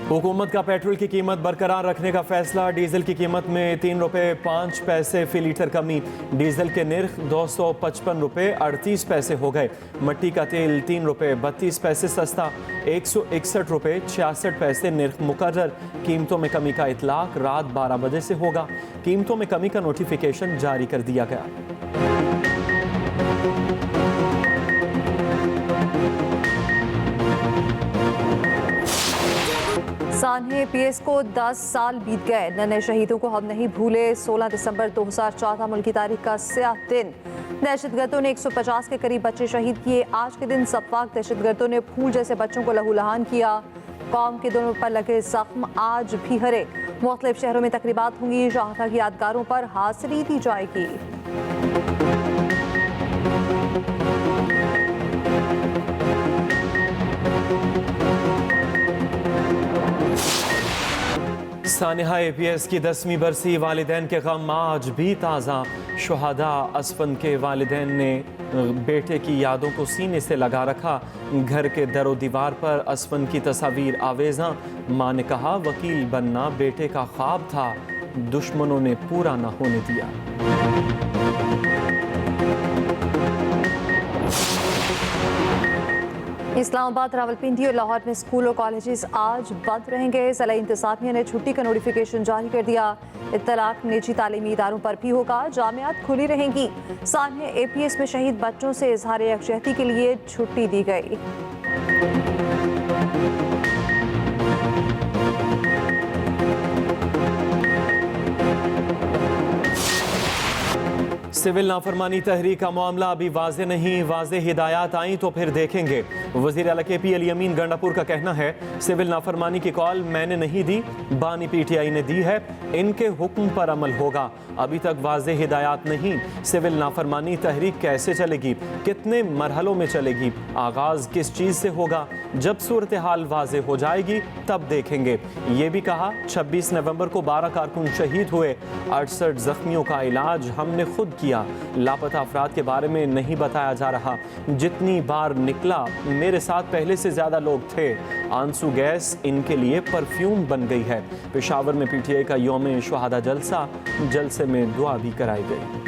हुकूमत का पेट्रोल की कीमत बरकरार रखने का फैसला। डीजल की कीमत में 3 रुपये 5 पैसे फी लीटर कमी। डीजल के निर्ख 255 रुपये 38 पैसे हो गए। मट्टी का तेल 3 रुपये 32 पैसे सस्ता। 161 रुपये 66 पैसे निर्ख मुकर्रर। कीमतों में कमी का इतलाक रात 12 बजे से होगा। कीमतों में कमी का नोटिफिकेशन जारी कर दिया गया। सान्हे पीएस को 10 साल बीत गए। नन्हे शहीदों को हम नहीं भूले। 16 दिसंबर 2004 मुल्क की तारीख का स्याह दिन। दहशतगर्दों ने 150 के करीब बच्चे शहीद किए। आज के दिन सफाक दहशतगर्दों ने फूल जैसे बच्चों को लहूलुहान किया। कौम के दोनों पर लगे जख्म आज भी हरे। मुख्तलिफ शहरों में तकरीबात होंगी। शहादा की यादगारों पर हाजिरी दी जाएगी। सानिहा APS की 10वीं बरसी। वालिदैन के गम आज भी ताज़ा। शुहदा असफन के वालिदैन ने बेटे की यादों को सीने से लगा रखा। घर के दरो दीवार पर असफन की तस्वीर आवेज़ा। माँ ने कहा वकील बनना बेटे का ख्वाब था, दुश्मनों ने पूरा न होने दिया। इस्लामाबाद, रावलपिंडी और लाहौर में स्कूल और कॉलेजेस आज बंद रहेंगे। ज़िला इंतज़ामिया ने छुट्टी का नोटिफिकेशन जारी कर दिया। इत्तलाक निजी तालीमी इदारों पर भी होगा। जामियात खुली रहेंगी। सान्हे APS में शहीद बच्चों से इजहार यकजहती के लिए छुट्टी दी गई। सिविल नाफरमानी तहरीक का मामला अभी वाजे नहीं। वाजे हिदायत आई तो फिर देखेंगे। वज़ीर आला KP अली अमीन गंडापुर का कहना है सिविल नाफरमानी की कॉल मैंने नहीं दी, बानी PTI ने दी है। इनके हुक्म पर अमल होगा। अभी तक वाजे हिदायत नहीं। सिविल नाफरमानी तहरीक कैसे चलेगी, कितने मरहलों में चलेगी, आगाज किस चीज़ से होगा, जब सूरत हाल वाजे हो जाएगी तब देखेंगे। ये भी कहा 26 नवंबर को 12 कारकुन शहीद हुए। 68 जख्मियों का इलाज हमने खुद किया। लापता अफराद के बारे में नहीं बताया जा रहा। जितनी बार निकला मेरे साथ पहले से ज्यादा लोग थे। आंसू गैस इनके लिए परफ्यूम बन गई है। पेशावर में PTI का यौम शुहदा जलसा, जलसे में दुआ भी कराई गई।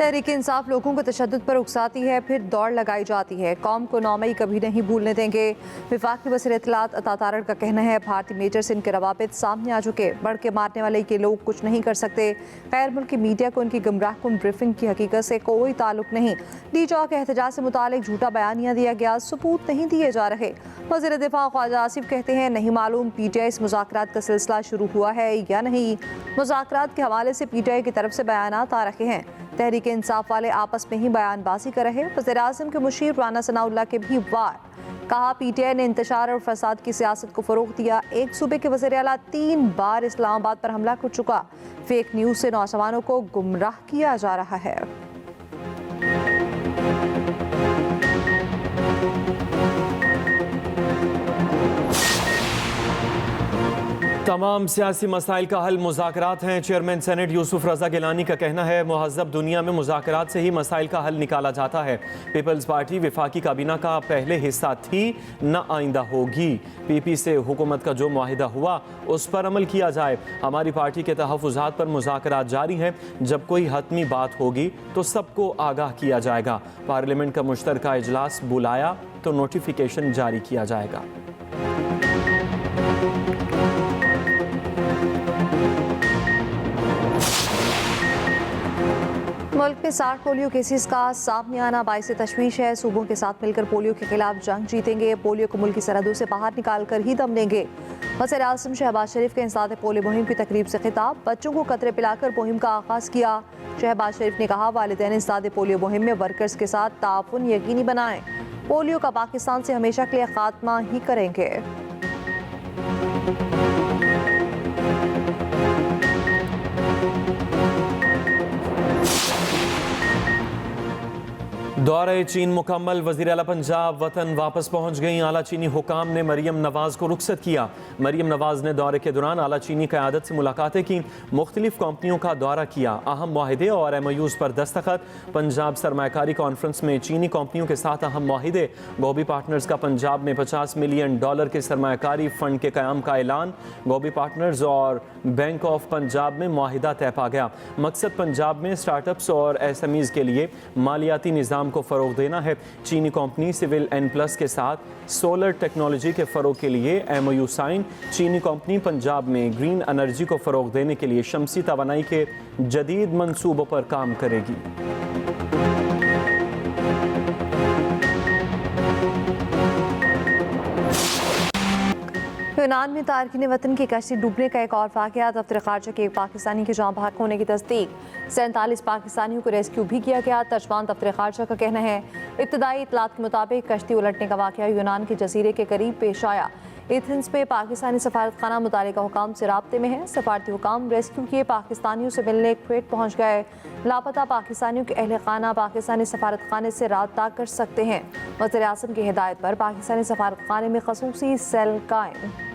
तहरीक इंसाफ लोगों को तशद्दुद पर उकसाती है, फिर दौड़ लगाई जाती है। कौम को 9 मई कभी नहीं भूलने देंगे। वफाकी वज़ीर इत्तलात अता तारड़ का कहना है भारतीय मेजर से इनके रवाबित सामने आ चुके। बढ़ के मारने वाले के लोग कुछ नहीं कर सकते। गैर मुल्की मीडिया को उनकी गुमराहकुन ब्रीफिंग की हकीकत से कोई ताल्लुक नहीं। DJO के एहतजाज से मुतालिक झूठा बयानिया दिया गया, सबूत नहीं दिए जा रहे। वज़ीर दिफा ख्वाजा आसिफ कहते हैं नहीं मालूम PTI से मुज़ाकरात का सिलसिला शुरू हुआ है या नहीं। मुज़ाकरात के हवाले से PTI की तरफ से बयानात आ रहे हैं। तहरीक इंसाफ वाले आपस में ही बयानबाजी कर रहे। वज़ीर-ए-आज़म के मुशीर राना सनाउल्लाह के भी वार। कहा PTI ने इंतशार और फसाद की सियासत को फ़रोग़ दिया। एक सूबे के वज़ीर आला 3 बार इस्लामाबाद पर हमला कर चुका। फेक न्यूज़ से नौजवानों को गुमराह किया जा रहा है। तमाम सियासी मसाइल का हल मुज़ाकरात हैं। चेयरमैन सेनेट यूसुफ रज़ा गिलानी का कहना है महज़ब दुनिया में मुज़ाकरात से ही मसाइल का हल निकाला जाता है। पीपल्स पार्टी वफाकी काबीना का पहले हिस्सा थी, न आइंदा होगी। PP से हुकूमत का जो मुआहिदा हुआ उस पर अमल किया जाए। हमारी पार्टी के तहफ़्फ़ुज़ात पर मुज़ाकरात जारी हैं। जब कोई हतमी बात होगी तो सबको आगाह किया जाएगा। पार्लियामेंट का मुश्तरका इजलास बुलाया तो नोटिफिकेशन जारी किया जाएगा। मुल्क में 60 पोलियो केसेस का सामने आना बाइस तशवीश है। सूबों के साथ मिलकर पोलियो के खिलाफ जंग जीतेंगे। पोलियो को मुल्क की सरहदों से बाहर निकाल कर ही दम देंगे। वज़ीर-ए-आज़म शहबाज शरीफ के इंसदाद पोलियो मुहिम की तकरीब से खिताब। बच्चों को कतरे पिलाकर मुहिम का आगाज़ किया। शहबाज शरीफ ने कहा वालिदैन इंसदाद पोलियो मुहिम में वर्कर्स के साथ ताउन यकीनी बनाएं। पोलियो का पाकिस्तान से हमेशा के लिए खात्मा ही करेंगे। दौरे चीन मुकम्मल, वज़ीर आला पंजाब वतन वापस पहुंच गईं। आला चीनी हुकाम ने मरियम नवाज़ को रुखसत किया। मरियम नवाज़ ने दौरे के दौरान आला चीनी क़यादत से मुलाकातें की, मुख्तलिफ कंपनियों का दौरा किया, अहम माहिदे और MOUs पर दस्तखत। पंजाब सरमायाकारी कॉन्फ्रेंस में चीनी कंपनियों के साथ अहम माहिदे। गोभी पार्टनर्स का पंजाब में $50 मिलियन के सरमायाकारी फ़ंड के क़याम का ऐलान। गोभी पार्टनर्स और बैंक ऑफ पंजाब में माहिदा तय पा गया। मकसद पंजाब में स्टार्टअप्स और SMEs के लिए मालियाती निज़ाम को फ़रोग़ देना है। चीनी कंपनी सिविल N+ के साथ सोलर टेक्नोलॉजी के फ़रोग़ के लिए MOU साइन। चीनी कंपनी पंजाब में ग्रीन एनर्जी को फ़रोग़ देने के लिए शमसी तवानाई के जदीद मंसूबों पर काम करेगी। यूनान में तारकीन वतन की कश्ती डूबने का एक और वाक़या। दफ्तर ख़ारजा के एक पाकिस्तानी के जाँ बहक होने की तस्दीक। 47 पाकिस्तानियों को रेस्क्यू भी किया गया। तर्जमान दफ्तर ख़ारजा का कहना है इब्तदाई इतलात के मुताबिक कश्ती उलटने का वाक़या यूनान के जजीरे के करीब पेश आया। एथेंस में पाकिस्तानी सफारत खाना मुतालिका हुकाम से राब्ते में है। सफारती हुकाम रेस्क्यू किए पाकिस्तानियों से मिलने क्वेट पहुँच गए। लापता पाकिस्तानियों के अहल खाना पाकिस्तानी सफारत खाने से राब्ता कर सकते हैं। वज़ीर आज़म की हिदायत पर पाकिस्तानी सफारत खाने में खसूसी सेल कायम।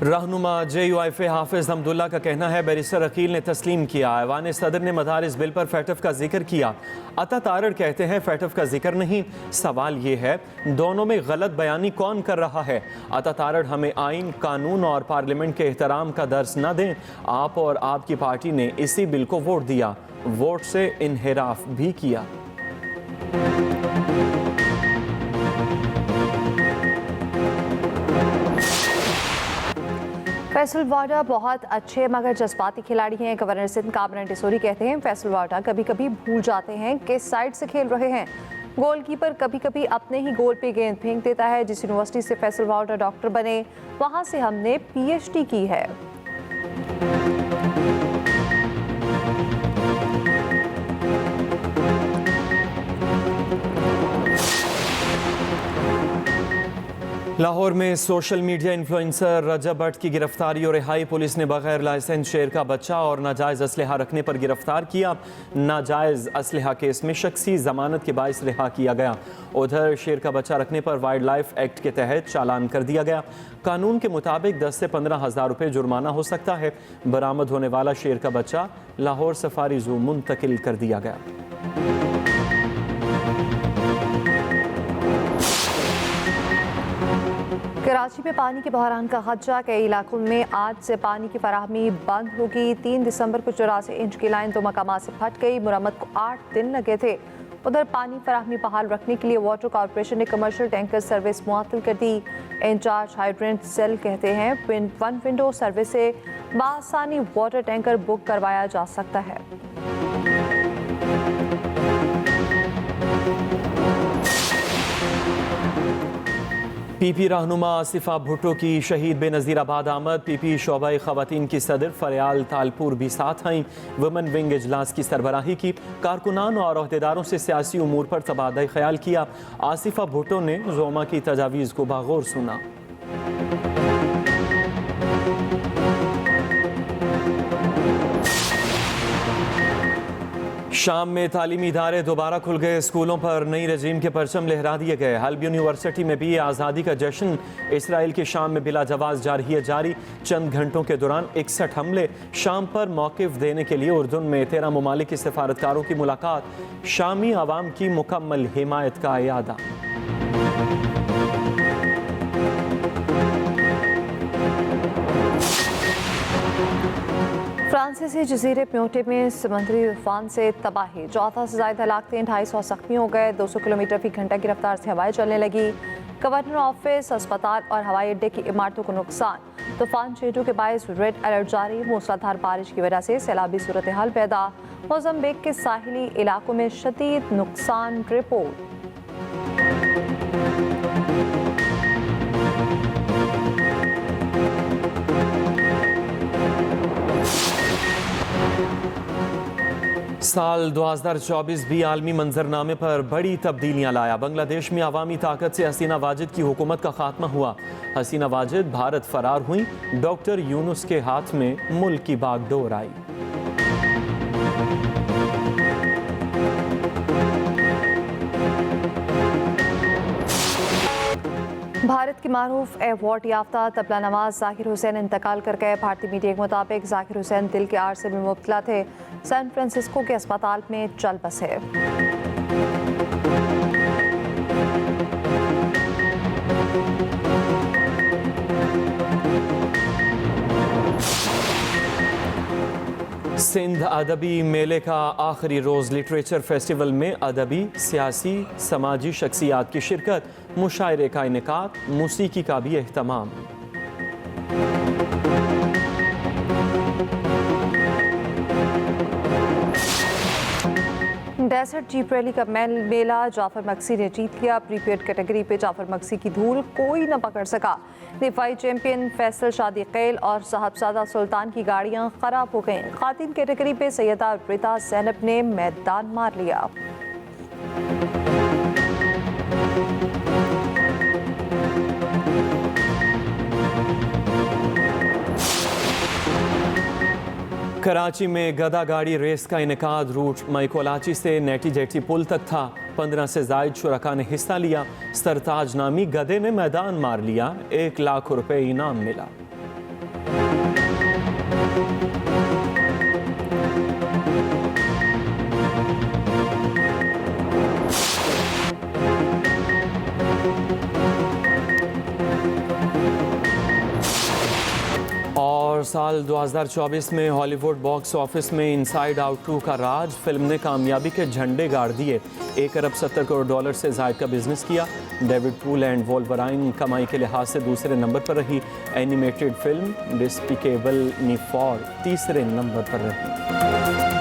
रहनुमा JUIF हाफिज हमदुल्ला का कहना है बैरिस्टर अकील ने तस्लीम किया। ऐवान सदर ने मदारिस बिल पर फैटफ का जिक्र किया। अता तारड़ कहते हैं फैटफ का जिक्र नहीं। सवाल ये है दोनों में गलत बयानी कौन कर रहा है। अता तारड़ हमें आइन, कानून और पार्लियामेंट के एहतराम का दर्स न दें। आप और आपकी पार्टी ने इसी बिल को वोट दिया, वोट से इनहिराफ भी किया। फैसल वाडा बहुत अच्छे मगर जज्बाती खिलाड़ी हैं। गवर्नर सिंध कामरान डिसोरी कहते हैं फैसल वाडा कभी कभी भूल जाते हैं किस साइड से खेल रहे हैं। गोलकीपर कभी कभी अपने ही गोल पे गेंद फेंक देता है। जिस यूनिवर्सिटी से फैसल वाडा डॉक्टर बने वहां से हमने PhD की है। लाहौर में सोशल मीडिया इन्फ्लुएंसर रजब भट्ट की गिरफ्तारी और रिहाई। पुलिस ने बगैर लाइसेंस शेर का बच्चा और नाजायज़ असलहा रखने पर गिरफ्तार किया। नाजायज़ असलहा केस में शख्सी जमानत के बाइस रिहा किया गया। उधर शेर का बच्चा रखने पर वाइल्ड लाइफ एक्ट के तहत चालान कर दिया गया। कानून के मुताबिक 10 से 15 हज़ार रुपये जुर्माना हो सकता है। बरामद होने वाला शेर का बच्चा लाहौर सफारी जू मुंतकिल कर दिया गया। कराची में पानी के बहरान का खदशा। कई इलाकों में आज से पानी की फराहमी बंद होगी। 3 दिसंबर को 84 इंच की लाइन 2 मकामात से फट गई। मुरम्मत को 8 दिन लगे थे। उधर पानी फराहमी बहाल रखने के लिए वाटर कॉरपोरेशन ने कमर्शियल टैंकर सर्विस मुअत्तल कर दी। इंचार्ज हाइड्रेंट सेल कहते हैं वन विंडो सर्विस से बआसानी वाटर टैंकर बुक करवाया जा सकता है। PP रहनुमा आसिफा भुट्टो की शहीद बेनज़ीर आबाद आमद। PP शोबा ख़वातीन की सदर फरियाल तालपुर भी साथ आईं। वुमेन विंग इजलास की सरबराही की। कारकुनान और अहदेदारों से सियासी उमूर पर तबादला ख्याल किया। आसिफा भुट्टो ने जोमा की तजावीज़ को बागौर सुना। शाम में तालीमी इदारे दोबारा खुल गए। स्कूलों पर नई रजीम के परचम लहरा दिए गए। हल्ब यूनिवर्सिटी में भी आज़ादी का जश्न। इसराइल के शाम में बिला जवाज़ जारी है जारी। चंद घंटों के दौरान 61 हमले। शाम पर मौक़िफ़ देने के लिए उर्दून में 13 ममालिक के सफारतकारों की मुलाकात। शामी आवाम की मुकम्मल हिमायत का इयादा। फ्रांसीसी जजीरे प्योटे में समुद्री तूफान से तबाही। 14 से ज़्यादा हलाकतें, 250 जख्मी हो गए। 200 किलोमीटर फी घंटा की रफ्तार से हवाएं चलने लगी। गवर्नर ऑफिस, अस्पताल और हवाई अड्डे की इमारतों को नुकसान। तूफान चेटू के बायस रेड अलर्ट जारी। मूसलाधार बारिश की वजह से सैलाबी सूरत हाल पैदा। मोज़म्बिक के साहिली इलाकों में शदीद नुकसान रिपोर्ट। साल 2024 भी आलमी मंजरनामे पर बड़ी तब्दीलियां लाया। बांग्लादेश में अवामी ताकत से हसीना वाजिद की हुकूमत का खात्मा हुआ। हसीना वाजिद भारत फरार हुई। डॉक्टर यूनुस के हाथ में मुल्क की बागडोर आई। भारत के मारूफ अवार्ड याफ्ता तबला नवाज जाकिर हुसैन इंतकाल कर गए। भारतीय मीडिया के मुताबिक जाकिर हुसैन दिल के आर्से में मुब्तला थे। सैन फ्रांसिस्को के अस्पताल में चल बसे। सिंध अदबी मेले का आखिरी रोज़ लिटरेचर फेस्टिवल में अदबी, सियासी, समाजी शख्सियात की शिरकत, मुशायरे का इनेकाद, मौसीकी का भी एहतमाम। डेजर्ट जीप रैली का मेला जाफर मक्सी ने जीत लिया। प्रीपेड कैटेगरी पे जाफर मक्सी की धूल कोई न पकड़ सका। दिफाई चैंपियन फैसल शादी कैल और साहबजादा सुल्तान की गाड़ियां खराब हो गईं। खातिन कैटेगरी पे सैयदा रिता ज़ैनब ने मैदान मार लिया। कराची में गदा गाड़ी रेस का इनेकाद रूट माइकोलाची से नेटी जेटी पुल तक था। 15 से जायद शुरका ने हिस्सा लिया। सरताज नामी गधे ने मैदान मार लिया। 1 लाख रुपए इनाम मिला। और साल 2024 में हॉलीवुड बॉक्स ऑफिस में इनसाइड आउट 2 का राज। फिल्म ने कामयाबी के झंडे गाड़ दिए। 1 अरब 70 करोड़ डॉलर से जायद का बिजनेस किया। डेविड पूल एंड वोल्वराइन कमाई के लिहाज से दूसरे नंबर पर रही। एनिमेटेड फिल्म डिस्पिकेबल मी 4 तीसरे नंबर पर रही।